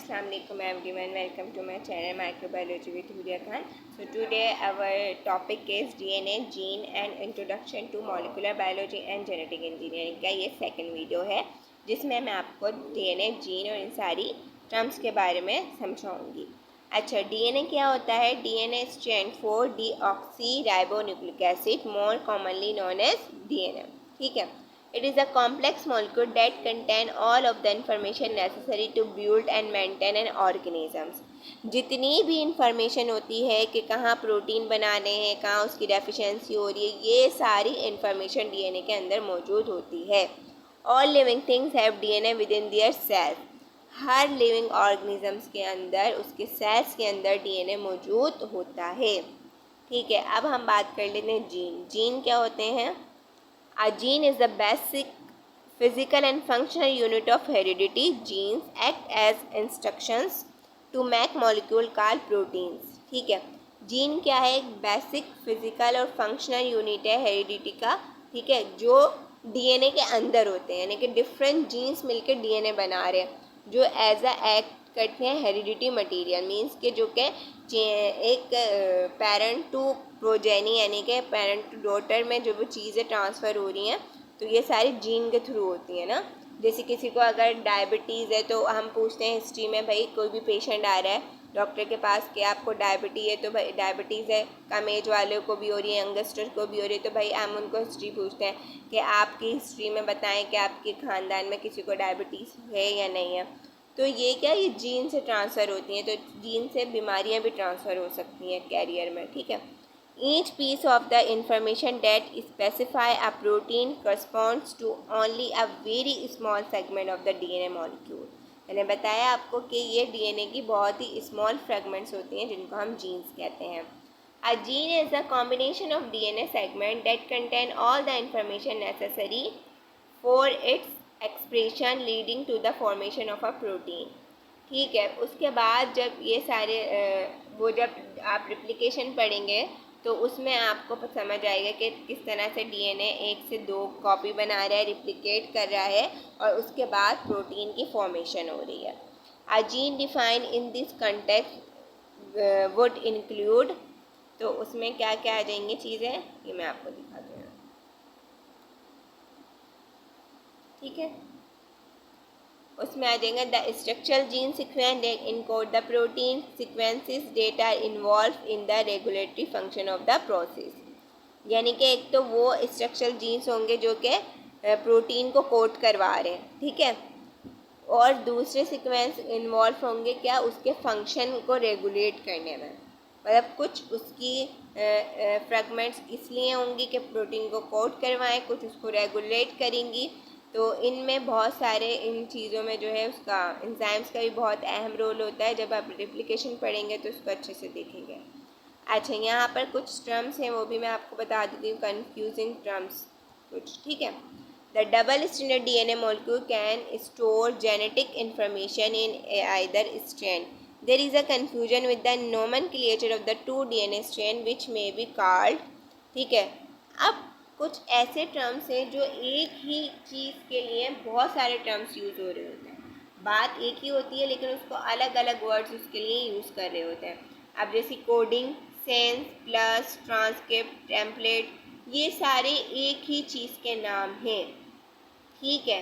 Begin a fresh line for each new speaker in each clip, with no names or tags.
Assalamu alaikum everyone. Welcome to my channel Microbiology with Huria Khan. So today our topic is DNA, gene and introduction to molecular biology and genetic engineering का ये second video है जिसमें मैं आपको DNA, gene और इन सारी terms के बारे में समझाऊंगी। अच्छा, DNA क्या होता है? DNA stand for deoxy ribonucleic acid, more commonly known as DNA। ठीक है। It is a complex molecule that contain all of the information necessary to build and maintain an organisms। जितनी भी इंफॉर्मेशन होती है कि कहाँ प्रोटीन बनाने हैं, कहाँ उसकी डेफिशिएंसी हो रही है, ये सारी इंफॉर्मेशन डीएनए के अंदर मौजूद होती है। All living things have DNA within their cells। Her living organisms के अंदर, उसके सेल्स के अंदर डीएनए मौजूद होता है। ठीक है, अब हम बात कर लेते हैं जीन। जीन क्या होते हैं? A gene is the basic physical and functional unit of heredity. Genes act as instructions to make molecule called proteins। ठीक है, जीन क्या है? एक बेसिक फिजिकल और फंक्शनल यूनिट है हेरिडिटी का। ठीक है, जो डीएनए के अंदर होते हैं, यानी कि डिफरेंट जीन्स मिलकर डीएनए बना रहे हैं, जो एज अ एक्ट करते हैं हेरिडिटी मटेरियल। मीन्स के जो कि एक पेरेंट टू प्रोजेनी यानी कि पेरेंट टू डॉटर में जो भी चीज़ें ट्रांसफ़र हो रही हैं, तो ये सारी जीन के थ्रू होती हैं ना। जैसे किसी को अगर डायबिटीज़ है तो हम पूछते हैं हिस्ट्री में, भाई कोई भी पेशेंट आ रहा है डॉक्टर के पास कि आपको डायबिटी है, तो भाई डायबिटीज़ है, कम एज वालों को भी हो रही है, यंगस्टर को भी हो रही है, तो भाई हम उनको हिस्ट्री पूछते हैं कि आपकी हिस्ट्री में बताएं कि आपके ख़ानदान में किसी को डायबिटीज़ है या नहीं है। तो ये क्या, ये जीन से ट्रांसफ़र होती हैं, तो जीन से बीमारियां भी ट्रांसफ़र हो सकती हैं कैरियर में। ठीक है। Each piece of the information that specify a protein corresponds to only a very small segment of the DNA molecule. मैंने बताया आपको कि ये डीएनए की बहुत ही स्मॉल फ्रेगमेंट्स होती हैं जिनको हम जीन्स कहते हैं। A gene is a combination of DNA segment that contain all the information necessary for its expression leading to the formation of a protein. ठीक है, उसके बाद जब ये सारे वो जब आप रिप्लिकेशन पढ़ेंगे तो उसमें आपको समझ आएगा कि किस तरह से डीएनए एक से दो कॉपी बना रहा है, रिप्लिकेट कर रहा है, और उसके बाद प्रोटीन की फॉर्मेशन हो रही है। A gene define in this context would include, तो उसमें क्या क्या आ जाएंगी चीज़ें, ये मैं आपको दिखाती हूँ। ठीक है, उसमें आ जाएंगे the structural gene sequence that encode the protein sequences that are involve in the regulatory function of the process. यानी कि एक तो वो स्ट्रक्चरल जीन्स होंगे जो कि प्रोटीन को कोड करवा रहे हैं। ठीक है, और दूसरे सीक्वेंस इन्वॉल्व होंगे क्या, उसके फंक्शन को रेगुलेट करने में। मतलब कुछ उसकी फ्रेगमेंट्स इसलिए होंगी कि प्रोटीन को कोड करवाएं, कुछ उसको रेगुलेट करेंगी। तो इनमें बहुत सारे इन चीज़ों में जो है उसका एंजाइम्स का भी बहुत अहम रोल होता है। जब आप रिप्लिकेशन पढ़ेंगे तो उसको अच्छे से देखेंगे। अच्छा, यहाँ पर कुछ टर्म्स हैं वो भी मैं आपको बता देती हूँ, कन्फ्यूजिंग टर्म्स कुछ। ठीक है, the double stranded DNA molecule can store genetic information in either strand. There is a confusion with the nomenclature of the two DNA strand which may be called. ठीक है, अब कुछ ऐसे टर्म्स हैं जो एक ही चीज़ के लिए बहुत सारे टर्म्स यूज़ हो रहे होते हैं। बात एक ही होती है लेकिन उसको अलग अलग वर्ड्स उसके लिए यूज़ कर रहे होते हैं। अब जैसे coding, sense, plus, transcript, template, ये सारे एक ही चीज़ के नाम हैं। ठीक है,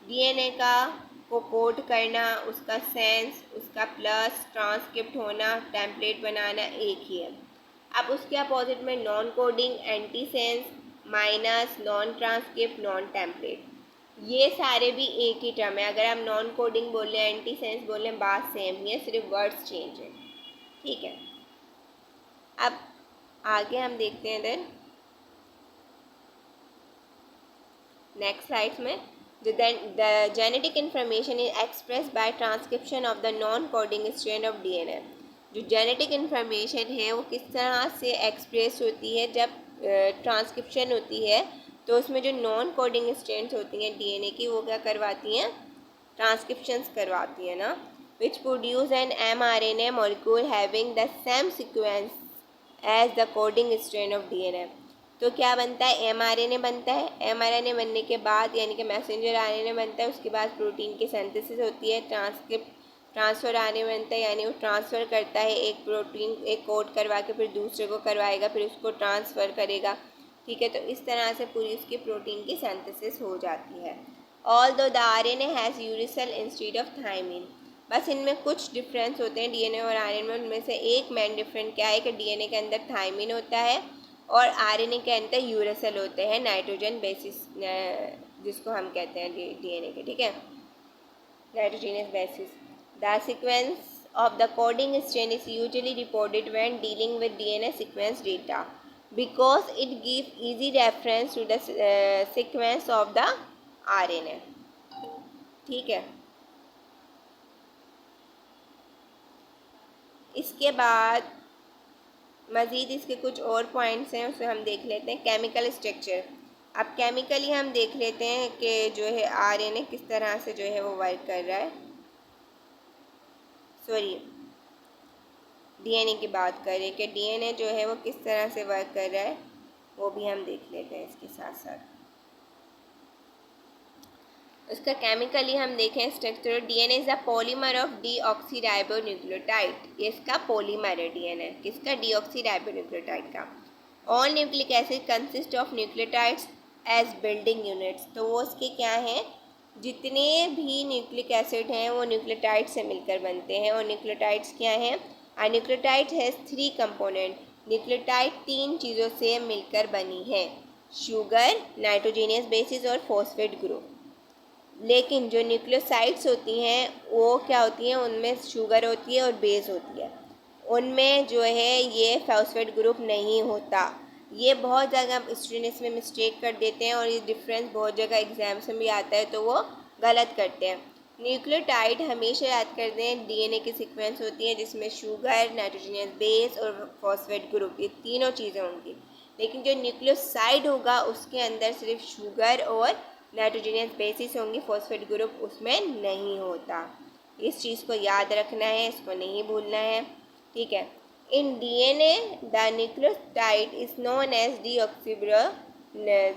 डीएनए का को कोड करना, उसका सेंस, उसका प्लस, ट्रांसक्रिप्ट होना, टेम्पलेट बनाना एक ही है। अब उसके अपोजिट में non coding, anti sense, minus, non transcript, non template, ये सारे भी एक ही टर्म है। अगर हम नॉन कोडिंग बोल रहे हैं, एंटी सेंस बोल रहे हैं, बात सेम ही है, सिर्फ वर्ड्स चेंज है। ठीक है, अब आगे हम देखते हैं देन नेक्स्ट स्लाइड में। The genetic information is expressed by transcription of the non-coding strand of DNA। जो जेनेटिक इन्फॉर्मेशन है वो किस तरह से एक्सप्रेस होती है, जब ट्रांसक्रिप्शन होती है तो उसमें जो नॉन कोडिंग स्ट्रैंड्स होती हैं डीएनए की, वो क्या करवाती हैं, ट्रांसक्रिप्शंस करवाती हैं ना, which produce an mRNA molecule having the same sequence as the coding strand of DNA. तो क्या बनता है, mRNA बनता है। mRNA बनने के बाद यानी कि मैसेंजर आरएनए बनता है, उसके बाद प्रोटीन की सिंथेसिस होती है, ट्रांसफ़र आरएनए बनता है, यानी वो ट्रांसफ़र करता है एक प्रोटीन, एक कोड करवा के फिर दूसरे को करवाएगा, फिर उसको ट्रांसफ़र करेगा। ठीक है, तो इस तरह से पूरी उसकी प्रोटीन की सिंथेसिस हो जाती है। Although the RNA has uracil instead of thymine, बस इनमें कुछ डिफरेंस होते हैं डीएनए और आरएनए में। उनमें से एक मेन डिफरेंट क्या है कि डीएनए के अंदर थायमिन होता है और आरएनए के अंदर यूरेसिल होते हैं, नाइट्रोजन बेसिस जिसको हम कहते हैं डीएनए के। ठीक है, nitrogenous bases. The sequence of the coding strain is usually reported when dealing with DNA sequence data because it gives easy reference to the sequence of the RNA। ठीक है, इसके बाद मज़ीद इसके कुछ और पॉइंट्स हैं, उसे हम देख लेते हैं। केमिकल स्ट्रक्चर, अब केमिकली हम देख लेते हैं कि जो है आरएनए किस तरह से जो है वो वर्क कर रहा है। सॉरी, डीएनए की बात करें कि डीएनए जो है वो किस तरह से वर्क कर रहा है, वो भी हम देख लेते हैं इसके साथ साथ। उसका केमिकली हम देखें structure, DNA is a polymer of deoxyribonucleotide. ये इसका पॉलीमर है डीएनए, किसका? डीऑक्सीराइबोन्यूक्लियोटाइड का। All nucleic acid consist of nucleotides as building units, तो वो उसके क्या हैं? जितने भी न्यूक्लिक एसिड हैं वो न्यूक्लियोटाइड से मिलकर बनते हैं। और न्यूक्लियोटाइड्स क्या हैं? A nucleotide has 3 component। Nucleotide 3 चीज़ों से मिलकर बनी है, शुगर, नाइट्रोजीनियस बेसिस और फॉस्फेट ग्रुप। लेकिन जो न्यूक्लियोसाइड्स होती हैं वो क्या होती हैं? उनमें शुगर होती है और बेस होती है, उनमें जो है ये फॉस्फेट ग्रुप नहीं होता। ये बहुत जगह स्टूडेंट्स में मिस्टेक कर देते हैं और ये डिफरेंस बहुत जगह एग्जाम्स में भी आता है, तो वो गलत करते हैं। न्यूक्लियोटाइड हमेशा याद कर दें डीएनए की सीक्वेंस होती है जिसमें शुगर, नाइट्रोजनियस बेस और फॉस्फेट ग्रुप, ये तीनों चीज़ें होंगी। लेकिन जो न्यूक्लियोसाइड होगा उसके अंदर सिर्फ शुगर और नाइट्रोजनियस बेसिस होंगी, फॉस्फेट ग्रुप उसमें नहीं होता। इस चीज़ को याद रखना है, इसको नहीं भूलना है। ठीक है, in DNA the nucleotide is known as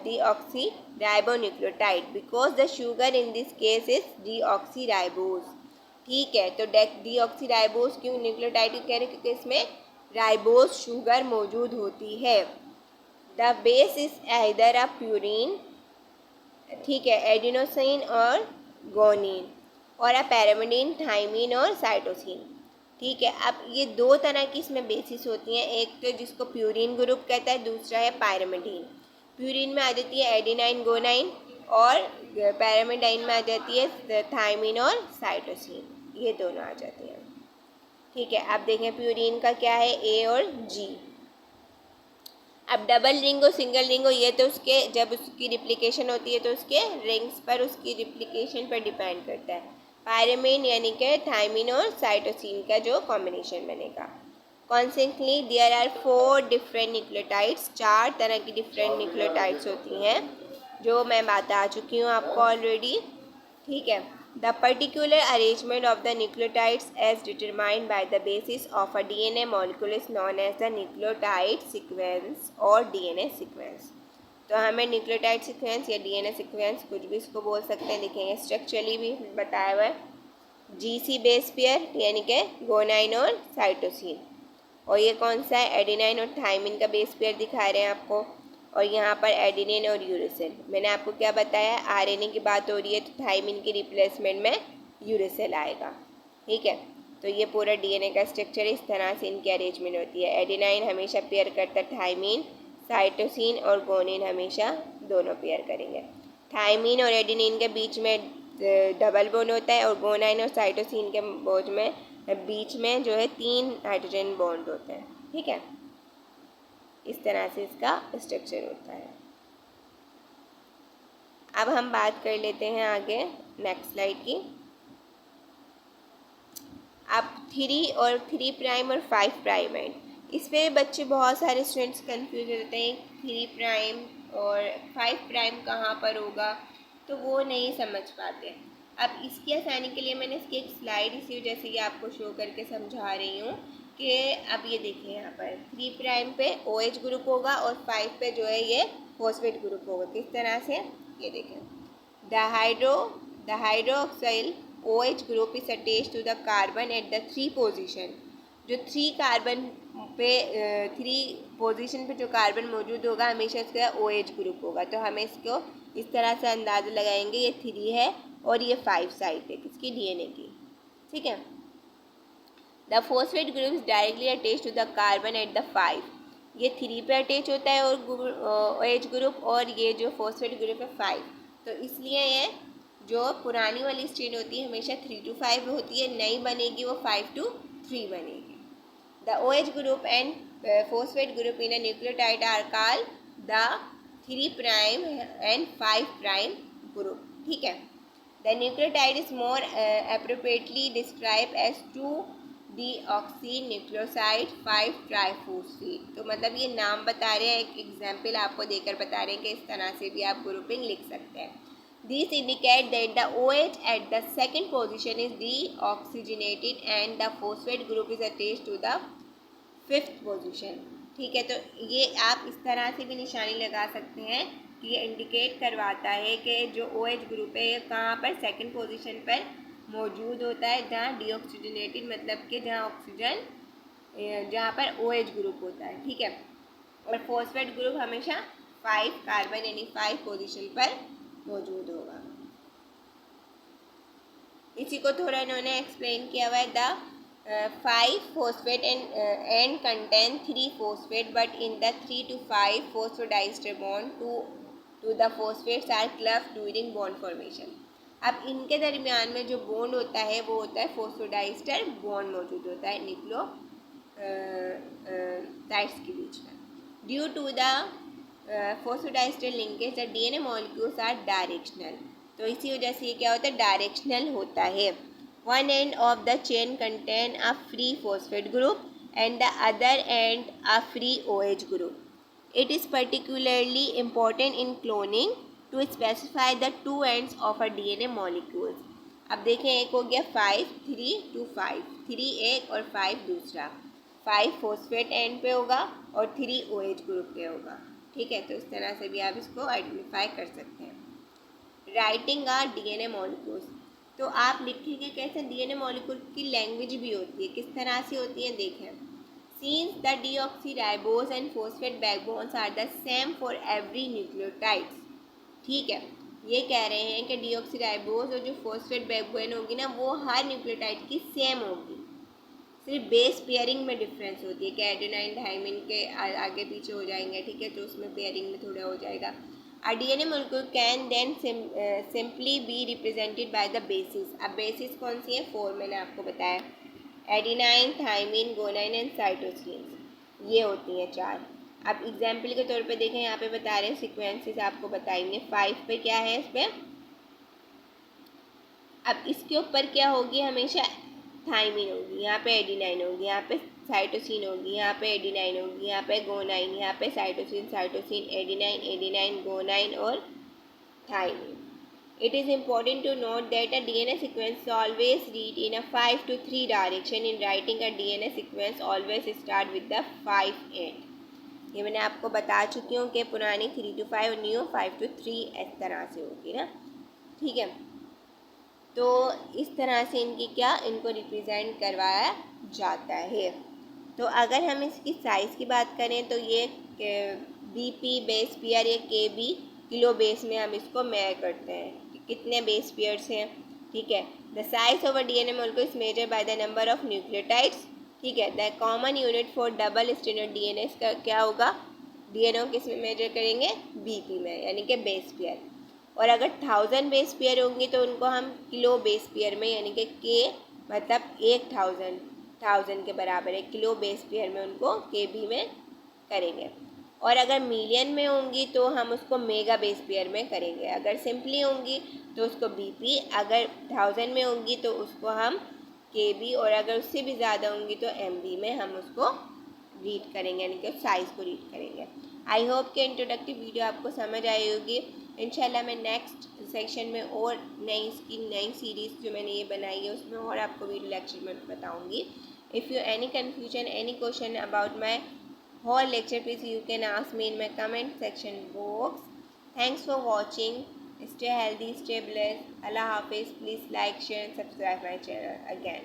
deoxyribonucleotide because the sugar in this case is deoxyribose। ठीक है, तो डीऑक्सीराइबोस क्यों न्यूक्लियोटाइड कह रहे हैं? क्योंकि इसमें राइबोस शुगर मौजूद होती है। The base is either a purine, ठीक है, एडिनोसिन और गोनिन, और अ पैरामिडीन, थाइमिन और साइटोसिन। ठीक है, अब ये दो तरह की इसमें बेसिस होती हैं, एक तो जिसको प्यूरिन ग्रुप कहता है, दूसरा है पैरामिडीन। प्यूरिन में आ जाती है एडिनाइन, गोनाइन, और पैरामिडाइन में आ जाती है थाइमिन और साइटोसिन, ये दोनों आ जाती हैं। ठीक है, अब देखें प्यूरिन का क्या है, ए और जी। अब डबल रिंग और सिंगल रिंग हो, ये तो उसके जब उसकी रिप्लिकेशन होती है तो उसके रिंग्स पर, उसकी रिप्लिकेशन पर डिपेंड करता है। पायरामिन यानी कि थाइमिन और साइटोसिन का जो कॉम्बिनेशन बनेगा। Consequently there are 4 different nucleotides, 4 तरह की डिफरेंट न्यूक्लियोटाइड्स होती हैं जो मैं बता चुकी हूँ आपको ऑलरेडी। ठीक है, the particular arrangement of the nucleotides as determined by the bases of a DNA molecule is known as the nucleotide sequence और डीएनए सीक्वेंस। तो हमें न्यूक्लियोटाइड सीक्वेंस या डीएनए सीक्वेंस कुछ भी इसको बोल सकते हैं। देखेंगे स्ट्रक्चरली भी बताया हुआ है, जीसी बेस पेयर यानी कि गोनाइन और साइटोसिन, और ये कौन सा है? एडिनाइन और थाइमिन का बेस पेयर दिखा रहे हैं आपको, और यहाँ पर एडिनिन और यूरेसिल। मैंने आपको क्या बताया? आरएनए की बात हो रही है तो थाइमिन की रिप्लेसमेंट में यूरेसिल आएगा। ठीक है, तो ये पूरा डीएनए का स्ट्रक्चर इस तरह से इनकी अरेंजमेंट होती है। एडिनाइन हमेशा पेयर करता है थाइमिन, साइटोसिन और गोनिन हमेशा दोनों पेयर करेंगे। थाइमिन और एडिनिन के बीच में डबल बॉन्ड होता है, और गोनाइन और साइटोसिन के बीच में जो है 3 हाइड्रोजन बॉन्ड होते हैं। ठीक है, इस तरह से इसका स्ट्रक्चर होता है। अब हम बात कर लेते हैं आगे नेक्स्ट स्लाइड की। अब 3 और 3 प्राइम और 5 प्राइम है, इसमें बच्चे बहुत सारे स्टूडेंट्स कंफ्यूज होते हैं 3 प्राइम और 5 प्राइम कहाँ पर होगा, तो वो नहीं समझ पाते। अब इसकी आसानी के लिए मैंने इसकी एक स्लाइड इसी वजह से ये आपको शो करके समझा रही हूँ कि अब ये देखिए यहाँ पर 3 प्राइम पे OH ग्रुप होगा और 5 पे जो है ये फॉस्फेट ग्रुप होगा। किस तरह से? ये देखें, the hydroxyl OH group is attached to the carbon at the 3 position, जो 3 कार्बन पे 3 पोजीशन पे जो कार्बन मौजूद होगा हमेशा इसका OH ग्रुप होगा। तो हमें इसको इस तरह से अंदाज़ा लगाएंगे, ये 3 है और ये 5 साइड है किसकी, डीएनए की, ठीक है। The phosphate group is directly attach to the carbon at the 5, ये 3 पे अटैच होता है और OH ग्रुप, और ये जो फॉस्फेट ग्रुप है 5। तो इसलिए ये जो पुरानी वाली स्ट्रेन होती है हमेशा 3 to 5 होती है, नई बनेगी वो 5 to 3 बनेगी। The OH group and phosphate group in a nucleotide are called the 3 prime end 5 prime group, ठीक है। The nucleotide is more appropriately describe as 2 deoxy nucleoside 5 triphosphate. तो मतलब ये नाम बता रहे हैं, एक एग्जाम्पल आपको देकर बता रहे हैं कि इस तरह से भी आप ग्रुपिंग लिख सकते हैं। These indicate that the OH at the second position is deoxygenated and the phosphate group is attached to the 5th position, ठीक है। तो ये आप इस तरह से भी निशानी लगा सकते हैं कि ये इंडिकेट करवाता है कि जो OH ग्रुप है ये कहाँ पर सेकंड पोजीशन पर मौजूद होता है, जहाँ डीऑक्सीजनेटेड मतलब कि जहाँ ऑक्सीजन, जहाँ पर OH ग्रुप होता है, ठीक है। और फॉस्फेट ग्रुप हमेशा 5 कार्बन यानी 5 पोजीशन पर मौजूद होगा। इसी को थोड़ा इन्होंने एक्सप्लेन किया हुआ है। The 5 phosphate and contain 3 phosphate but in the 3 to 5 phosphodiester bond to the phosphates are cleft during bond formation. अब इनके दरमियान में जो बॉन्ड होता है वो होता है फॉस्फोडाइस्टर बॉन्ड मौजूद होता है न्यूक्लियो टाइड्स के बीच में। Due to the phosphodiester linkage the DNA molecules are directional. तो इसी वजह से ये क्या होता है, डायरेक्शनल होता है। One end of the chain contain a free phosphate group and the other end a free OH group. It is particularly important in cloning to specify the 2 ends of a DNA molecules. अब देखें, एक हो गया 5 3 to 5, 3 एक और 5 दूसरा, 5 phosphate and पे होगा और 3 OH ग्रुप पे होगा, ठीक है। तो इस तरह से भी आप इसको आइडेंटिफाई कर सकते हैं। राइटिंग आ डीएनए मॉलिक्यूल्स, तो आप लिखेंगे कैसे, डीएनए मॉलिक्यूल की लैंग्वेज भी होती है, किस तरह से होती है देखें। Since the deoxyribose and phosphate backbones are the same for every nucleotides, ठीक है। ये कह रहे हैं कि डीऑक्सीराइबोज और जो फॉस्फेट बैकबोन होगी ना वो हर न्यूक्लियोटाइड की सेम होगी, सिर्फ बेस पेयरिंग में डिफरेंस होती है कि एडेनाइन थाइमिन के आगे पीछे हो जाएंगे, ठीक है। तो उसमें पेयरिंग में थोड़ा हो जाएगा। A DNA molecule can then simply be represented by the bases। अब बेसिस कौन सी है, 4 मैंने आपको बताया, adenine thymine guanine and cytosine, ये होती हैं 4। अब एग्जाम्पल के तौर पे देखें, यहाँ पे बता रहे हैं सीक्वेंसेस आपको बताएंगे। 5 पे क्या है, इस पर अब इसके ऊपर क्या होगी, हमेशा थाइमिन होगी, यहाँ पे एडिनाइन होगी, यहाँ पे साइटोसिन होगी, यहाँ पे एडिनाइन होगी, यहाँ पे गोनाइन, यहाँ पे cytosine cytosine adenine adenine guanine और thymine. It is important to note that a DNA sequence always read in a 5 to 3 direction. In writing a DNA sequence always start with the 5 end। ये मैंने आपको बता चुकी हूँ कि पुरानी 3 to 5 और न्यू 5 to 3 इस तरह से होगी ना, ठीक है। तो इस तरह से इनकी क्या, इनको रिप्रेजेंट करवाया जाता है। तो अगर हम इसकी साइज़ की बात करें तो ये BP बेस पेयर या KB किलो बेस में हम इसको मेजर करते हैं कि कितने बेस पेयर्स हैं, ठीक है। The size of a DNA molecule is measure by the number of nucleotides, ठीक है। The common unit for double standard DNA का क्या होगा, डीएनए किस में मेजर करेंगे, BP में, यानी कि बेस पेयर। और अगर 1000 बेस पेयर होंगी तो उनको हम किलो बेस पेयर में, यानी कि K मतलब 1000 के बराबर है, किलो बेस पेयर में उनको KB में करेंगे। और अगर मिलियन में होंगी तो हम उसको मेगा बेस पेयर में करेंगे। अगर सिंपली होंगी तो उसको BP, अगर 1000 में होंगी तो उसको हम KB, और अगर उससे भी ज़्यादा होंगी तो MB में हम उसको रीड करेंगे, यानी कि साइज़ को रीड करेंगे। आई होप कि इंट्रोडक्टिव वीडियो आपको समझ आई होगी। इंशाल्लाह मैं नेक्स्ट सेक्शन में और इसकी नई सीरीज़ जो मैंने ये बनाई है उसमें और आपको वीडियो लेक्चर में बताऊँगी। If you any confusion any question about my whole lecture, please you can ask me in my comment section box. Thanks for watching. Stay healthy, stay blessed. Allah Hafiz. Please like, share and subscribe my channel again.